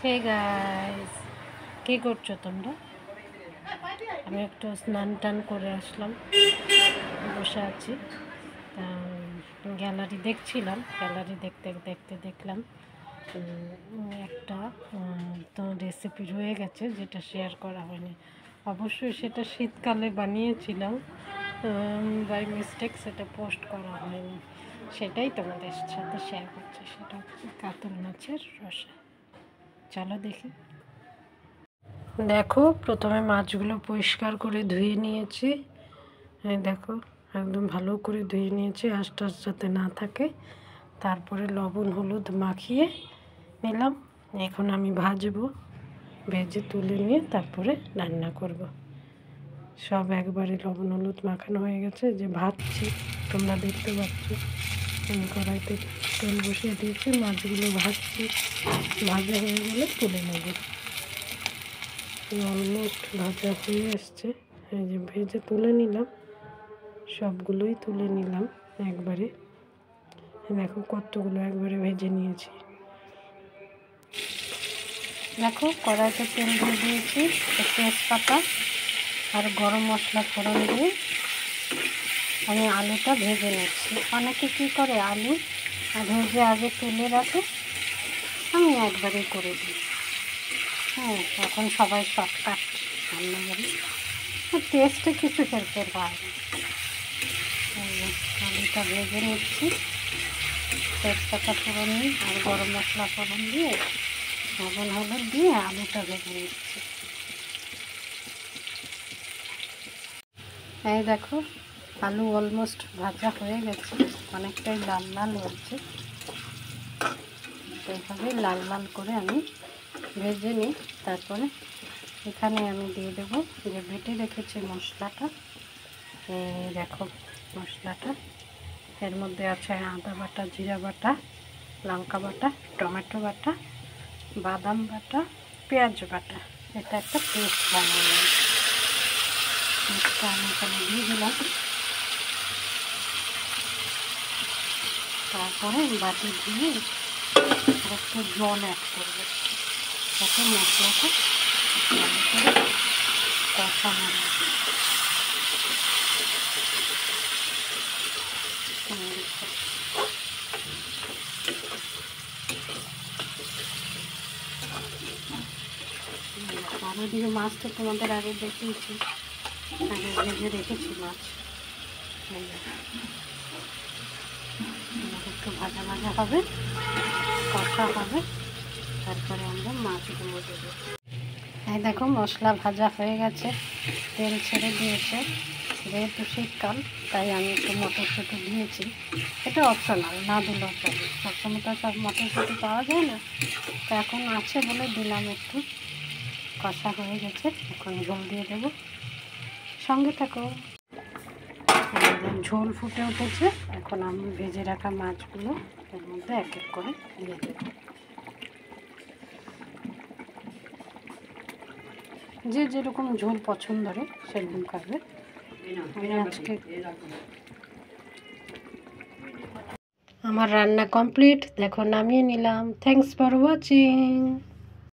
Hey guys, কী করছো তোমরা? আমি একটু স্নান টান করে আসলাম, বসে আছি। গ্যালারি দেখছিলাম, গ্যালারি দেখতে দেখতে দেখলাম একটা তো রেসিপি রয়ে গেছে যেটা শেয়ার করা হয়নি। অবশ্যই সেটা শীতকালে বানিয়েছিলাম, বাই মিস্টেক সেটা পোস্ট করা হয়নি। সেটাই তোমাদের সাথে শেয়ার করছি। সেটা কাতল মাছের রসা। চলো দেখি। দেখো, প্রথমে মাছগুলো পরিষ্কার করে ধুয়ে নিয়েছি। দেখো, একদম ভালো করে ধুয়ে নিয়েছি, আঁশ যাতে না থাকে। তারপরে লবণ হলুদ মাখিয়ে নিলাম। এখন আমি ভাজবো, ভেজে তুলে নিয়ে তারপরে রান্না করব। সব একবারে লবণ হলুদ মাখানো হয়ে গেছে, যে ভাজছি তোমরা দেখতে পাচ্ছ। আমি কড়াইতে তেল বসিয়ে দিয়েছি, মাছগুলো ভাজছি। ভাজা হয়ে গেলে তুলে নেব। অলমোস্ট ভাজা হয়ে আসছে, এই যে ভেজে তুলে নিলাম, সবগুলোই তুলে নিলাম একবারে। দেখো কতগুলো একবারে ভেজে নিয়েছি। দেখো, কড়াইতে তেল দিয়ে দিয়েছি, তেজপাতা আর গরম মশলা ফোড়ন দিয়ে আমি আলুটা ভেজে নিচ্ছি। অনেকে কী করে, আলু ভেজে আগে তুলে রাখে, আমি একবারে করে দিই। এখন সবাই শর্টকাট রান্না করি, টেস্টে কিছু হেরফের হয় না। আলুটা ভেজে নিচ্ছি, তেজপাতা ফোড়ন আর গরম মশলা ফোড়ন দিয়ে লবণ হলুদ দিয়ে আলুটা ভেজে নিচ্ছি। এই দেখো, আলু অলমোস্ট ভাজা হয়ে গেছে, অনেকটাই লাল লাল হয়েছে। এইভাবে লাল লাল করে আমি ভেজে নিই। তারপরে এখানে আমি দিয়ে দেবো যে বেটে রেখেছি মশলাটা। দেখো মশলাটা, এর মধ্যে আছে আদা বাটা, জিরা বাটা, লঙ্কা বাটা, টমেটো বাটা, বাদাম বাটা, পেঁয়াজ বাটা। এটা একটা পেস্ট বানানো, পেস্টটা আমি এখানে দিয়ে দিলাম। তারপরে বাটি দিয়ে একটু জল অ্যাড করবো, যাতে মশলাটা ভালো করে কষানো হয়। আর ওদিকে মাছটা তোমাদের আগে দেখিয়েছি, আগে ভেজে রেখেছি মাছ। একটু ভাজা ভাজা হবে, কষা হবে, তারপরে আমরা মাছগুলো দেবো। এই দেখো, মশলা ভাজা হয়ে গেছে, তেল ছেড়ে দিয়েছে। যেহেতু শীতকাল, তাই আমি একটু মটরশুঁটি দিয়েছি। এটা অপশনাল, না দিলেও চলে। সবসময় তো সব মটরশুঁটি পাওয়া যায় না, তো এখন আছে বলে দিলাম একটু। কষা হয়ে গেছে, এখন ঝোল দিয়ে দেবো, সঙ্গে থাকো। ঝোল ফুটে উঠেছে, এখন আমি ভেজে রাখা মাছগুলো এর মধ্যে এক এক করে দিয়ে দেবো। যে যেরকম ঝোল পছন্দ করে সেরকম খাবে। আমি আজকে আমার রান্না কমপ্লিট, দেখো নামিয়ে নিলাম। Thanks for watching.